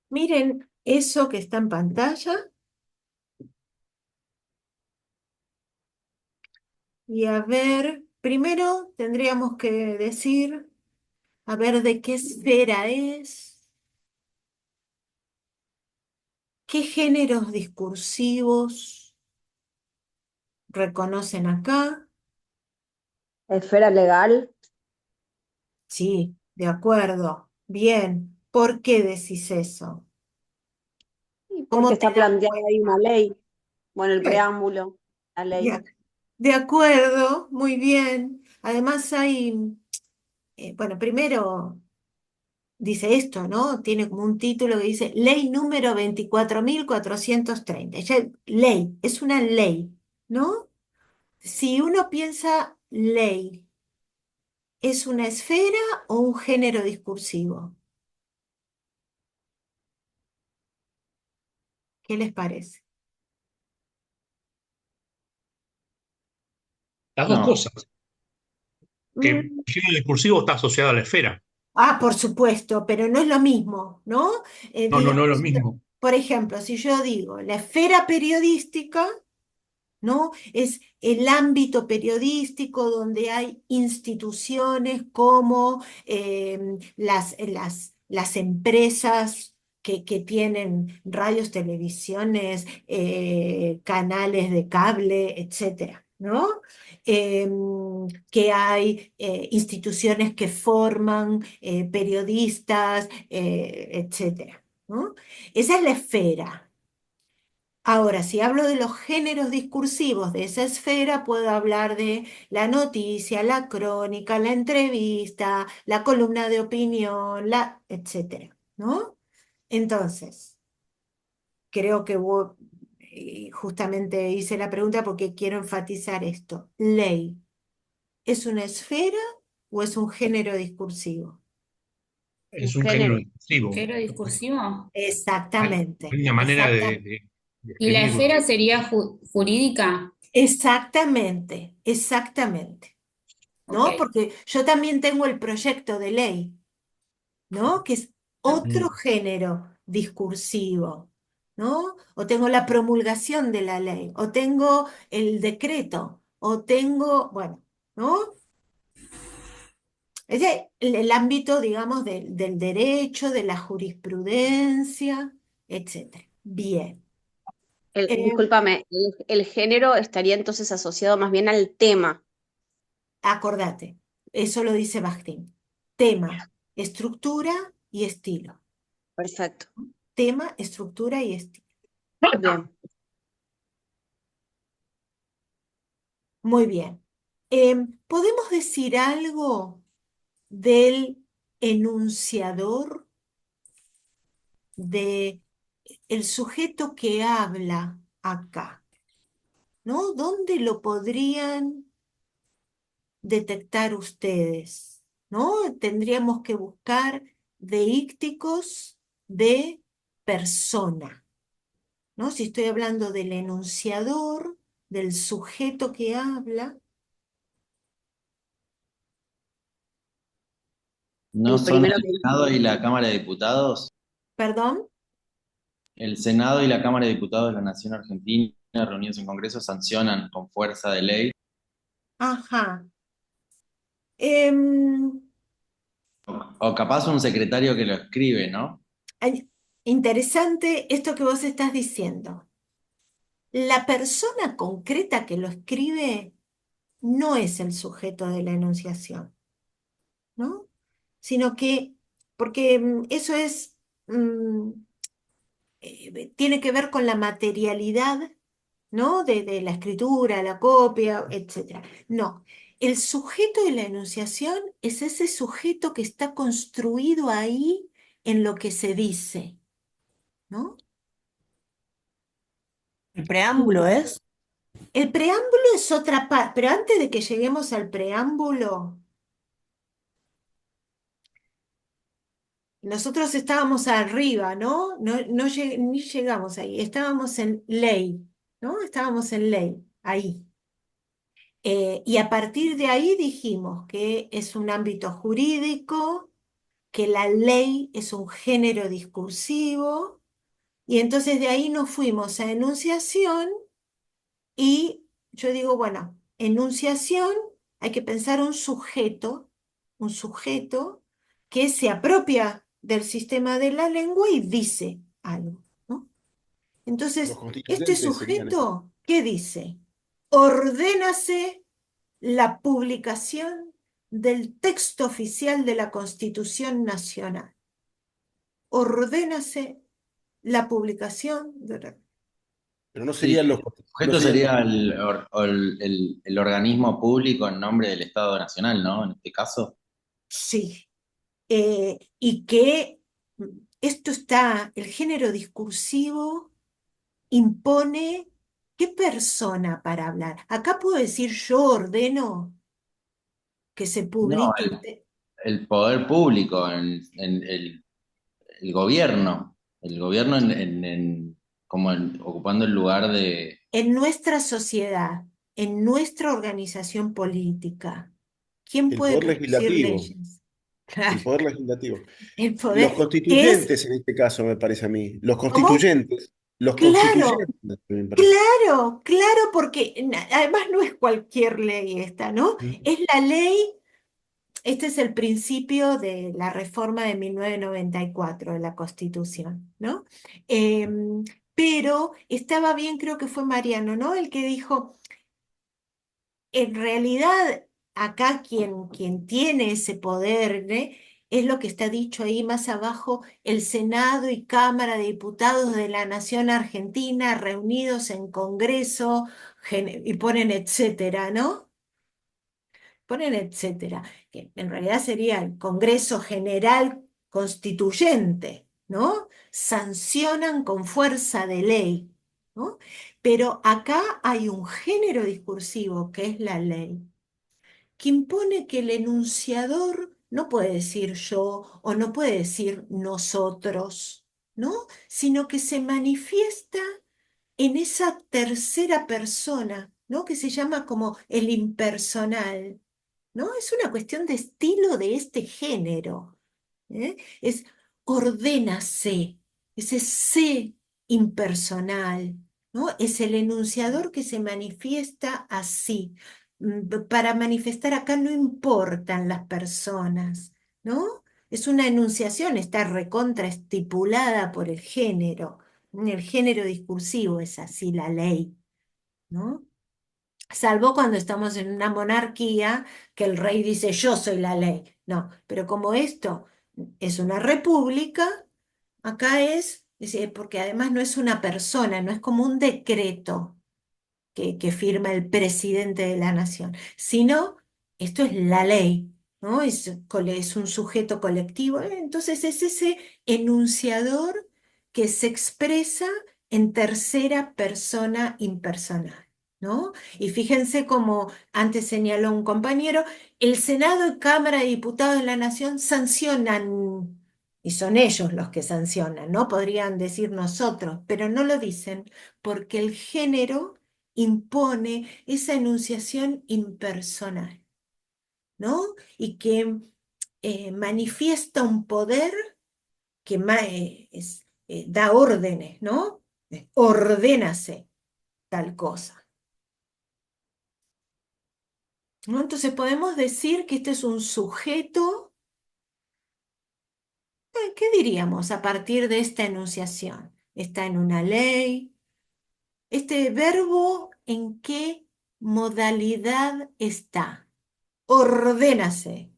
Miren eso que está en pantalla y a ver, primero tendríamos que decir, a ver de qué esfera es, qué géneros discursivos reconocen acá. Esfera legal, Sí, de acuerdo. Bien. ¿Por qué decís eso? y porque ¿Cómo te está das planteada ahí una cuenta? ley, bueno, el Bien. preámbulo, la De, ley. ac- de acuerdo, muy bien. Además hay, bueno, primero dice esto, ¿no? Tiene como un título que dice Ley número 24.430. Ley, es una ley, ¿no? Si uno piensa ley, ¿es una esfera o un género discursivo? ¿Qué les parece? Las dos No, cosas, que el Mm, género discursivo está asociado a la esfera. por supuesto, pero no es lo mismo, ¿no? No, no, no es lo Digamos, mismo. por ejemplo, si yo digo la esfera periodística, ¿no? Es el ámbito periodístico donde hay instituciones como las empresas que tienen radios, televisiones, canales de cable, etcétera, ¿no? Que hay instituciones que forman periodistas, etcétera, ¿no? Esa es la esfera. Ahora, si hablo de los géneros discursivos de esa esfera, puedo hablar de la noticia, la crónica, la entrevista, la columna de opinión, etcétera, ¿no? Entonces, creo que justamente hice la pregunta porque quiero enfatizar esto. ¿Ley es una esfera o es un género discursivo? Un Es un género género. discursivo. ¿Género discursivo? Exactamente, Hay una manera exactamente. de ¿Y la escribirlo. esfera sería jurídica? Exactamente, exactamente. Ok. ¿No? Porque yo también tengo el proyecto de ley, ¿no? Que es otro Mm. género discursivo, ¿no? O tengo la promulgación de la ley, o tengo el decreto, o tengo, bueno, ¿no? Ese es el ámbito, digamos, del derecho, de la jurisprudencia, etcétera. Bien. Eh, Discúlpame, el género estaría entonces asociado más bien al tema. acordate, eso lo dice Bakhtin. Tema, estructura y estilo. Perfecto. Tema, estructura y estilo. Bien. Muy bien. ¿Podemos decir algo del enunciador, de el sujeto que habla acá? ¿No? ¿Dónde lo podrían detectar ustedes? ¿No? Tendríamos que buscar deícticos de persona, ¿no? Si estoy hablando del enunciador, del sujeto que habla, El Y su- ¿no? el primero Senado que y la Cámara de Diputados. Perdón. El Senado y la Cámara de Diputados de la Nación Argentina, reunidos en Congreso, sancionan con fuerza de ley. Ajá. Em, O capaz un secretario que lo escribe, ¿no? Interesante esto que vos estás diciendo. La persona concreta que lo escribe no es el sujeto de la enunciación, ¿no? Sino que, porque eso es, mm, tiene que ver con la materialidad, ¿no? De la escritura, la copia, etcétera. No, el sujeto de la enunciación es ese sujeto que está construido ahí en lo que se dice, ¿no? ¿El preámbulo es? El preámbulo es otra parte, pero antes de que lleguemos al preámbulo, nosotros estábamos arriba, ¿no? Ni llegamos ahí, estábamos en ley, ¿no? Estábamos en ley, ahí. Y a partir de ahí dijimos que es un ámbito jurídico, que la ley es un género discursivo, y entonces de ahí nos fuimos a enunciación, y yo digo, bueno, enunciación, hay que pensar un sujeto que se apropia del sistema de la lengua y dice algo, ¿no? Los Entonces, este constituyentes serían eso. sujeto, ¿qué dice? Ordénase la publicación del texto oficial de la Constitución Nacional. Ordénase la publicación de... Pero no Sí, serían el no sujeto serían los sería el organismo público en nombre del Estado Nacional, ¿no? En este caso. Sí, y que esto está, el género discursivo impone qué persona para hablar. Acá puedo decir yo ordeno que se No, publique el poder público, el gobierno. El gobierno ocupando el lugar de... en nuestra sociedad, en nuestra organización política. ¿Quién el puede poder producir legislativo. leyes? El Claro, poder legislativo. el Los poder, que es, constituyentes, en este caso, me parece a mí. Los ¿cómo? constituyentes. Los Claro, constituyentes, me parece. claro, claro, porque además no es cualquier ley esta, ¿no? Mm. Es la ley, este es el principio de la reforma de 1994 de la Constitución, ¿no? Pero estaba bien, creo que fue Mariano, ¿no? El que dijo, en realidad, acá quien tiene ese poder, ¿eh? Es lo que está dicho ahí más abajo, el Senado y Cámara de Diputados de la Nación Argentina reunidos en Congreso, y ponen etcétera, ¿no? Ponen etcétera, que en realidad sería el Congreso General Constituyente, ¿no? Sancionan con fuerza de ley, ¿no? Pero acá hay un género discursivo que es la ley que impone que el enunciador no puede decir yo o no puede decir nosotros, ¿no? Sino que se manifiesta en esa tercera persona, ¿no? Que se llama como el impersonal, ¿no? Es una cuestión de estilo de este género, ¿eh? Es ordénase, ese sé impersonal, ¿no? Es el enunciador que se manifiesta así. Para manifestar acá no importan las personas, ¿no? Es una enunciación, está recontra estipulada por el género. El género discursivo es así, la ley, ¿no? Salvo cuando estamos en una monarquía que el rey dice yo soy la ley. No, pero como esto es una república, acá porque además no es una persona, no es como un decreto que firma el presidente de la nación, sino esto es la ley, ¿no? Es un sujeto colectivo. Entonces es ese enunciador que se expresa en tercera persona impersonal, ¿no? Y fíjense como antes señaló un compañero, el Senado y Cámara de Diputados de la Nación sancionan, y son ellos los que sancionan, ¿no? Podrían decir nosotros, pero no lo dicen porque el género impone esa enunciación impersonal, ¿no? Y que manifiesta un poder que da órdenes, ¿no? Ordénase tal cosa, ¿no? Entonces podemos decir que este es un sujeto, ¿qué diríamos a partir de esta enunciación? Está en una ley. ¿Este verbo en qué modalidad está? Ordénase.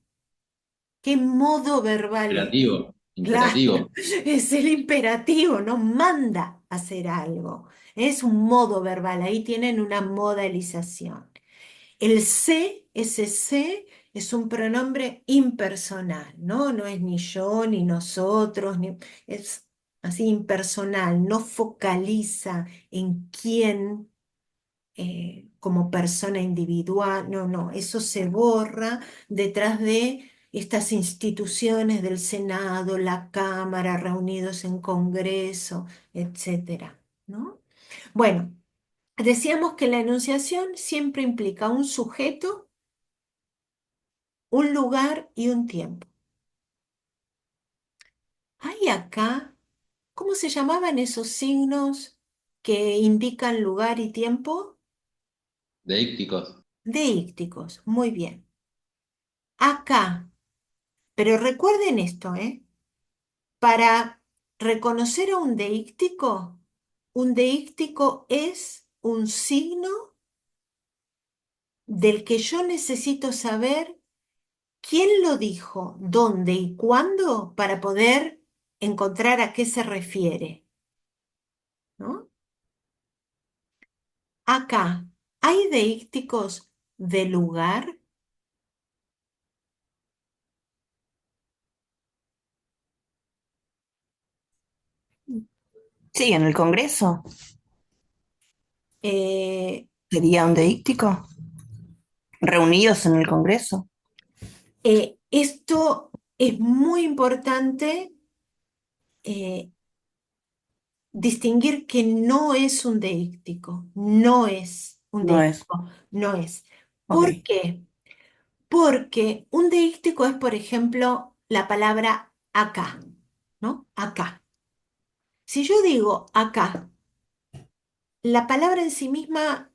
¿Qué modo verbal es? Imperativo, Claro, imperativo. es el imperativo, no manda a hacer algo. Es un modo verbal, ahí tienen una modalización. El se, ese se, es un pronombre impersonal, ¿no? No es ni yo, ni nosotros, es así impersonal, no focaliza en quién como persona individual, no, no, eso se borra detrás de estas instituciones del Senado, la Cámara, reunidos en Congreso, etcétera, ¿no? Bueno, decíamos que la enunciación siempre implica un sujeto, un lugar y un tiempo. Hay acá, ¿cómo se llamaban esos signos que indican lugar y tiempo? Deícticos. Deícticos, muy bien. Acá, pero recuerden esto, ¿eh? Para reconocer a un deíctico es un signo del que yo necesito saber quién lo dijo, dónde y cuándo para poder encontrar a qué se refiere, ¿no? Acá, ¿hay deícticos de lugar? Sí, en el Congreso. Eh, Sería un deíctico. Reunidos en el Congreso. esto es muy importante distinguir que no es un deíctico, no es un No es. deíctico, no es. Ok. ¿Por qué? Porque un deíctico es, por ejemplo, la palabra acá, ¿no? Acá. Si yo digo acá, la palabra en sí misma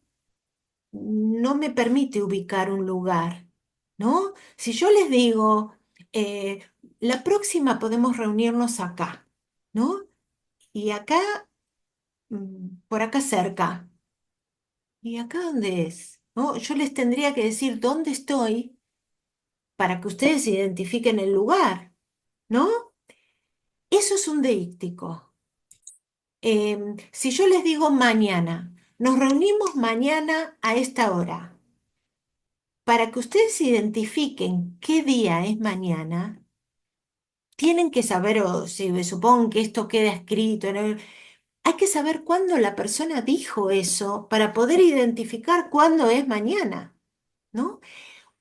no me permite ubicar un lugar, ¿no? Si yo les digo, eh, la próxima podemos reunirnos acá, ¿no? Y acá, por acá cerca. ¿Y acá dónde es? ¿No? Yo les tendría que decir dónde estoy para que ustedes identifiquen el lugar, ¿no? Eso es un deíctico. Si yo les digo mañana, nos reunimos mañana a esta hora, para que ustedes identifiquen qué día es mañana, tienen que saber, o si supongo que esto queda escrito, hay que saber cuándo la persona dijo eso para poder identificar cuándo es mañana, ¿no?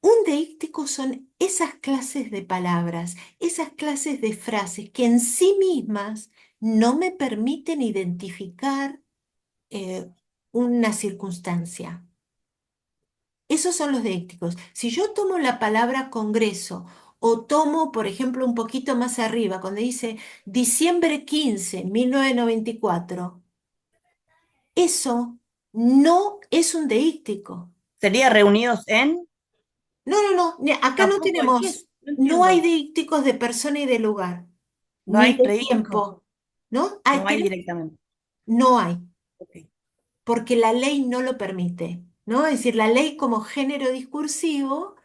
Un deíctico son esas clases de palabras, esas clases de frases que en sí mismas no me permiten identificar eh, una circunstancia. Esos son los deícticos. Si yo tomo la palabra Congreso o tomo, por ejemplo, un poquito más arriba, cuando dice diciembre 15, 1994, eso no es un deíctico. ¿Sería reunidos en? No, no, no, acá no Tampoco, ¿qué es? tenemos, No no hay entiendo. dícticos de persona y de lugar, No ni hay de redíctico. tiempo, ¿no? No hay directamente. No hay, Ok. porque la ley no lo permite, ¿no? Es decir, la ley como género discursivo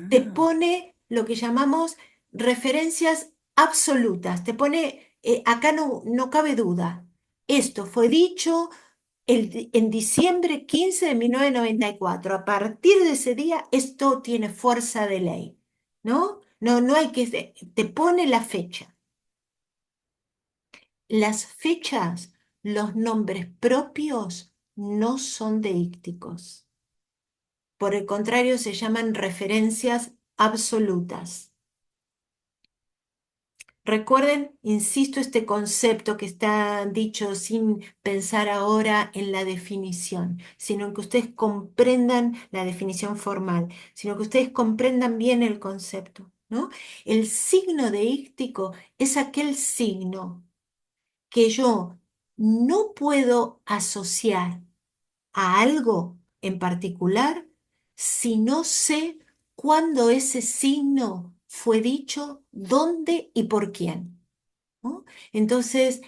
te Ah, pone lo que llamamos referencias absolutas, te pone, acá no cabe duda, esto fue dicho en diciembre 15 de 1994. A partir de ese día, esto tiene fuerza de ley, ¿no? No hay que, te pone la fecha. Las fechas, los nombres propios no son deícticos. Por el contrario, se llaman referencias absolutas. Recuerden, insisto, este concepto que está dicho sin pensar ahora en la definición, sino que ustedes comprendan la definición formal, sino que ustedes comprendan bien el concepto, ¿no? El signo deíctico es aquel signo que yo no puedo asociar a algo en particular si no sé cuándo ese signo fue dicho, dónde y por quién, ¿no? Entonces,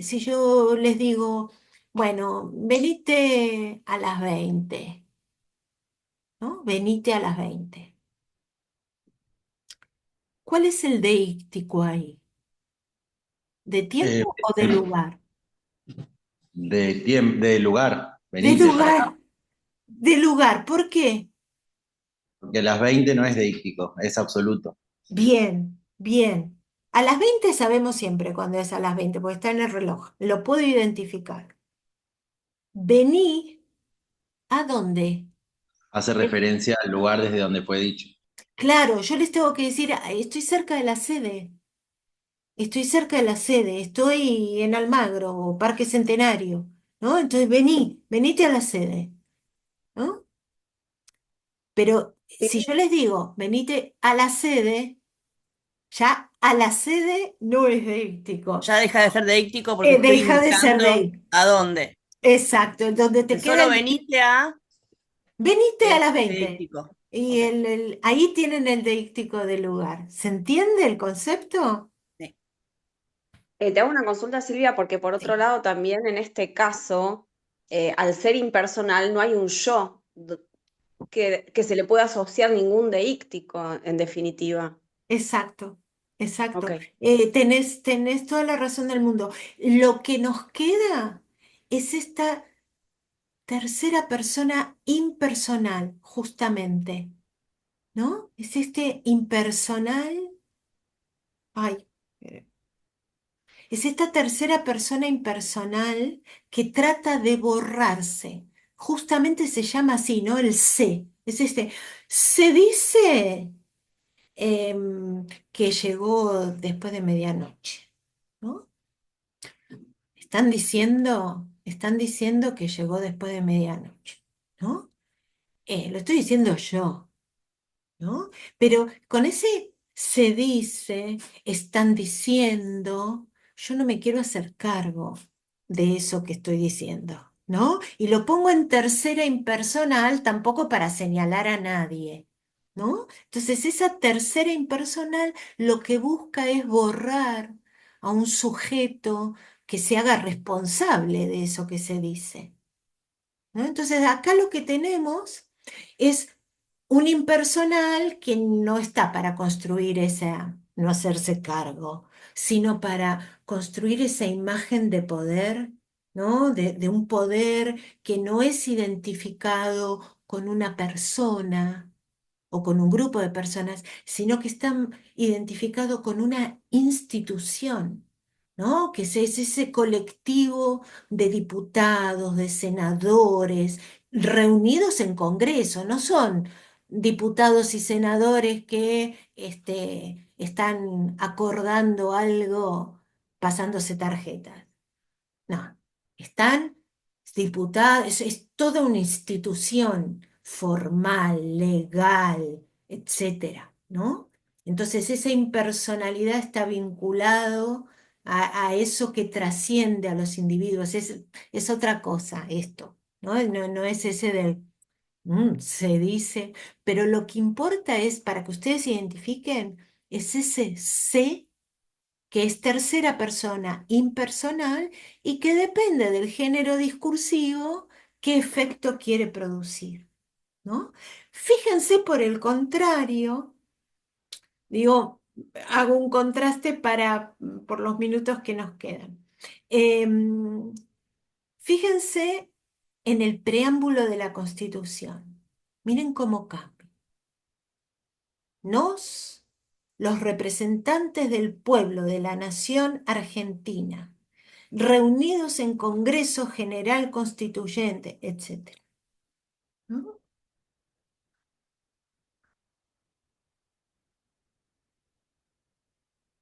si yo les digo, bueno, venite a las 20, ¿no? Venite a las 20. ¿Cuál es el deíctico ahí? ¿De Eh, tiempo o de lugar? de lugar, De venite para acá. lugar, de lugar. ¿Por qué? Porque las 20 no es deíctico, es absoluto. Bien, bien. A las 20 sabemos siempre cuándo es a las 20 porque está en el reloj. Lo puedo identificar. Vení, ¿a dónde? Hace referencia al lugar desde donde fue dicho. Claro, yo les tengo que decir, estoy cerca de la sede. Estoy cerca de la sede. Estoy en Almagro o Parque Centenario, ¿no? Entonces venite a la sede, ¿no? Pero si yo les digo, venite a la sede, ya a la sede no es deíctico. Ya deja de ser deíctico porque estoy Deja de ser indicando deíctico. a dónde. Exacto, donde te queda Solo venite a venite a las 20. deíctico. Y Ok, ahí tienen el deíctico del lugar. ¿Se entiende el concepto? sí. Te hago una consulta, Silvia, porque por otro Sí. lado también en este caso, al ser impersonal, no hay un yo que se le pueda asociar ningún deíctico, en definitiva. Exacto, exacto. Ok. Tenés toda la razón del mundo. Lo que nos queda es esta tercera persona impersonal, justamente, ¿no? Es este impersonal, ay, es esta tercera persona impersonal que trata de borrarse. Justamente se llama así, ¿no? El se. Es este. Se dice que llegó después de medianoche, ¿no? Están diciendo que llegó después de medianoche, ¿no? Lo estoy diciendo yo, ¿no? Pero con ese se dice, están diciendo, yo no me quiero hacer cargo de eso que estoy diciendo, ¿no? Y lo pongo en tercera impersonal tampoco para señalar a nadie, ¿no? Entonces esa tercera impersonal lo que busca es borrar a un sujeto que se haga responsable de eso que se dice, ¿no? Entonces acá lo que tenemos es un impersonal que no está para construir esa, no hacerse cargo, sino para construir esa imagen de poder, ¿no? De un poder que no es identificado con una persona o con un grupo de personas, sino que está identificado con una institución, ¿no? Que es ese colectivo de diputados, de senadores, reunidos en Congreso, no son diputados y senadores que están acordando algo pasándose tarjetas. No, están diputados, es toda una institución formal, legal, etcétera, ¿no? Entonces esa impersonalidad está vinculado a eso que trasciende a los individuos, es otra cosa esto, ¿no? No es ese del se dice, pero lo que importa es, para que ustedes identifiquen, es ese sé que es tercera persona impersonal y que depende del género discursivo, qué efecto quiere producir, ¿no? Fíjense por el contrario, digo, hago un contraste por los minutos que nos quedan. Em, Fíjense en el preámbulo de la Constitución. Miren cómo cambia. Nos, los representantes del pueblo de la nación argentina, reunidos en Congreso General Constituyente, etc. ¿No?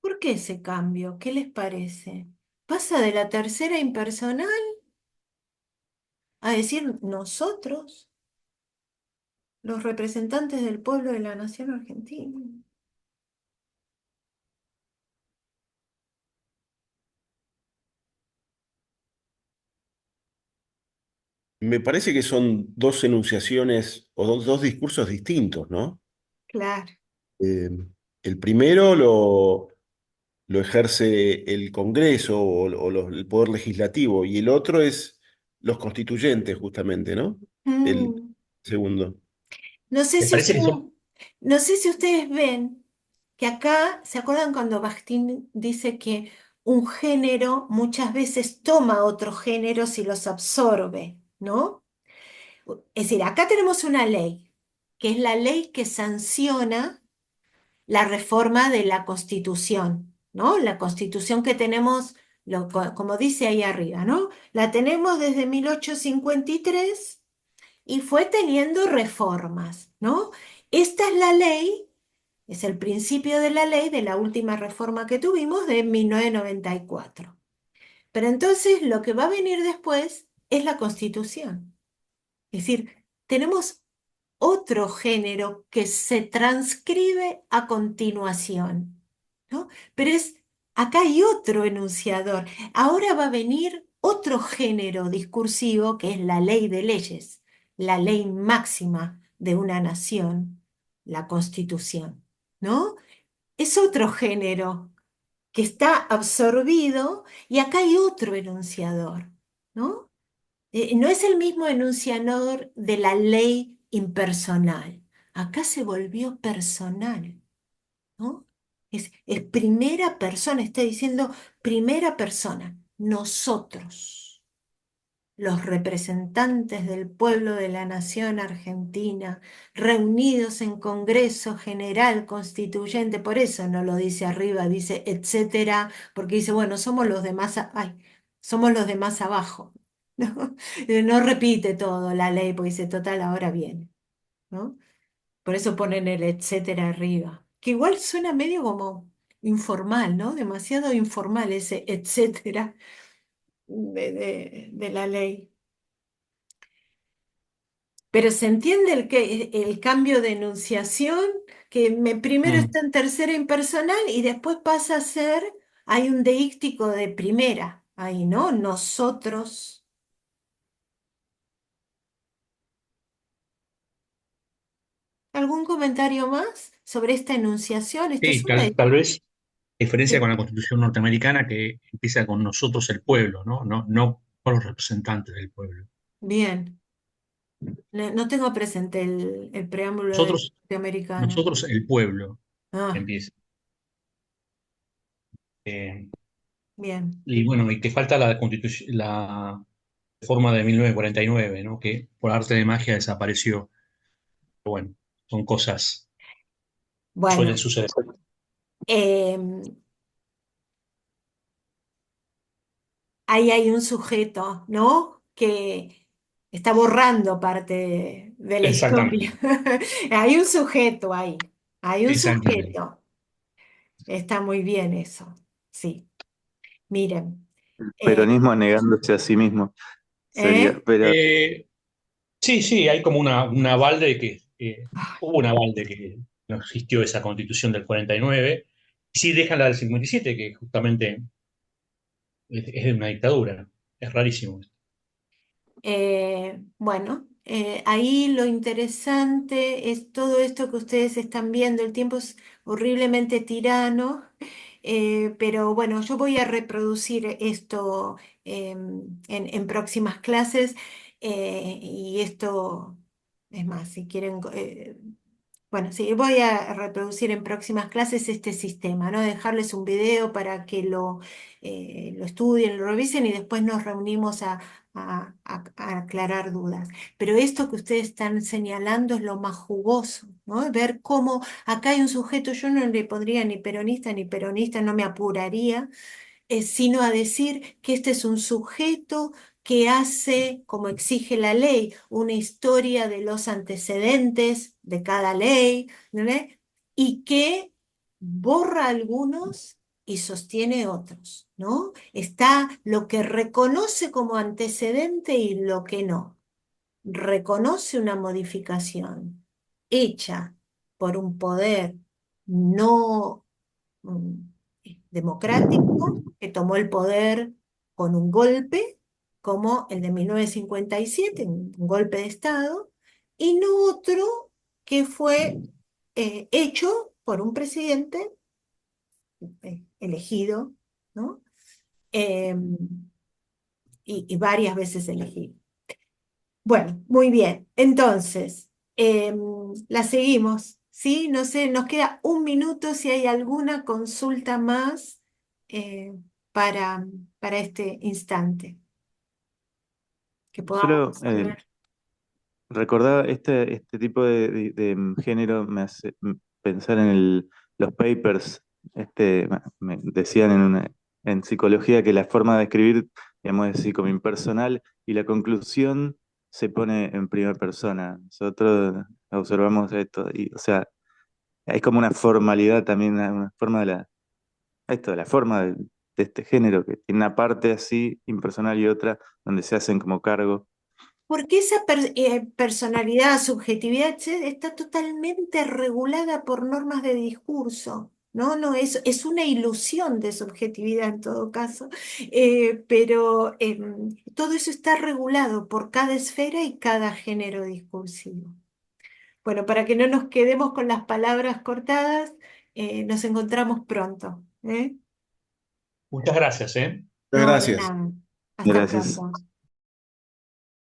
¿Por qué ese cambio? ¿Qué les parece? Pasa de la tercera impersonal a decir nosotros, los representantes del pueblo de la nación argentina. Me parece que son dos enunciaciones o dos discursos distintos, ¿no? Claro. Eh, el primero lo ejerce el Congreso el Poder Legislativo y el otro es los constituyentes, justamente, ¿no? El Mm. segundo. No sé Me si parece que ustedes, son, no sé si ustedes ven que acá, ¿se acuerdan cuando Bakhtin dice que un género muchas veces toma otros géneros y los absorbe, ¿no? Es decir, acá tenemos una ley, que es la ley que sanciona la reforma de la Constitución, ¿no? La Constitución que tenemos, como dice ahí arriba, ¿no? La tenemos desde 1853 y fue teniendo reformas, ¿no? Esta es la ley, es el principio de la ley de la última reforma que tuvimos de 1994. Pero entonces lo que va a venir después es la Constitución. Es decir, tenemos otro género que se transcribe a continuación, ¿no? Pero acá hay otro enunciador. Ahora va a venir otro género discursivo que es la ley de leyes, la ley máxima de una nación, la Constitución, ¿no? Es otro género que está absorbido y acá hay otro enunciador, ¿no? No es el mismo enunciador de la ley impersonal. Acá se volvió personal, ¿no? Es primera persona, está diciendo primera persona, nosotros, los representantes del pueblo de la nación argentina, reunidos en Congreso General Constituyente, por eso no lo dice arriba, dice etcétera, porque dice, bueno, somos los de más, somos los de más abajo, ¿no? No repite todo la ley, porque dice, total, ahora viene, ¿no? Por eso ponen el etcétera arriba, que igual suena medio como informal, ¿no? Demasiado informal ese etcétera de la ley. Pero se entiende el cambio de enunciación, que primero Mm. está en tercera impersonal y después pasa a ser, hay un deíctico de primera, ahí, ¿no? Nosotros. ¿Algún comentario más sobre esta enunciación? Esta es Sí, una... tal vez diferencia Sí, con la Constitución norteamericana que empieza con nosotros el pueblo, ¿no? No con los representantes del pueblo. bien. No tengo presente el preámbulo de Nosotros, norteamericana. nosotros el pueblo Ah, empieza. Eh, bien. y bueno, y que falta la constitución, la reforma de 1949, ¿no? Que por arte de magia desapareció. Pero bueno, son cosas que suelen Bueno, suceder. em, ahí hay un sujeto, ¿no? Que está borrando parte de la historia. Exactamente, Hay un sujeto ahí. Hay un exactamente. sujeto. Está muy bien eso. Sí. Miren. eh, Peronismo negándose a sí mismo. Sería, ¿eh? pero Eh, sí, sí, hay como un aval de que hubo un aval de que no existió esa constitución del 49, y sí dejan la del 57, que justamente es de una dictadura. Es rarísimo. Bueno, ahí lo interesante es todo esto que ustedes están viendo. El tiempo es horriblemente tirano, pero bueno, yo voy a reproducir esto en próximas clases y esto, es más, si quieren, bueno, sí, voy a reproducir en próximas clases este sistema, ¿no? Dejarles un video para que lo estudien, lo revisen y después nos reunimos a aclarar dudas. Pero esto que ustedes están señalando es lo más jugoso, ¿no? Ver cómo acá hay un sujeto, yo no le pondría ni peronista, no me apuraría, sino a decir que este es un sujeto que hace, como exige la ley, una historia de los antecedentes de cada ley, ¿no ve? Y que borra algunos y sostiene otros, ¿no? Está lo que reconoce como antecedente y lo que no. Reconoce una modificación hecha por un poder no mm, democrático que tomó el poder con un golpe, como el de 1957, un golpe de Estado, y no otro que fue hecho por un presidente elegido, ¿no? Eh, y varias veces elegido. Bueno, muy bien. Entonces, la seguimos, ¿sí? No sé, nos queda un minuto si hay alguna consulta más eh, para, para este instante que podamos solo resolver. recordaba este tipo de género me hace pensar en los papers. Me decían en psicología que la forma de escribir, digamos, es así como impersonal y la conclusión se pone en primera persona. Nosotros observamos esto y, o sea, hay como una formalidad también, una forma de la forma de este género que tiene una parte así impersonal y otra donde se hacen como cargo. Porque esa personalidad, subjetividad, está totalmente regulada por normas de discurso. No, no, es una ilusión de subjetividad en todo caso, pero todo eso está regulado por cada esfera y cada género discursivo. Bueno, para que no nos quedemos con las palabras cortadas, nos encontramos pronto, ¿eh? Muchas gracias, ¿eh? Muchas No, de gracias. nada. Hasta Gracias. pronto.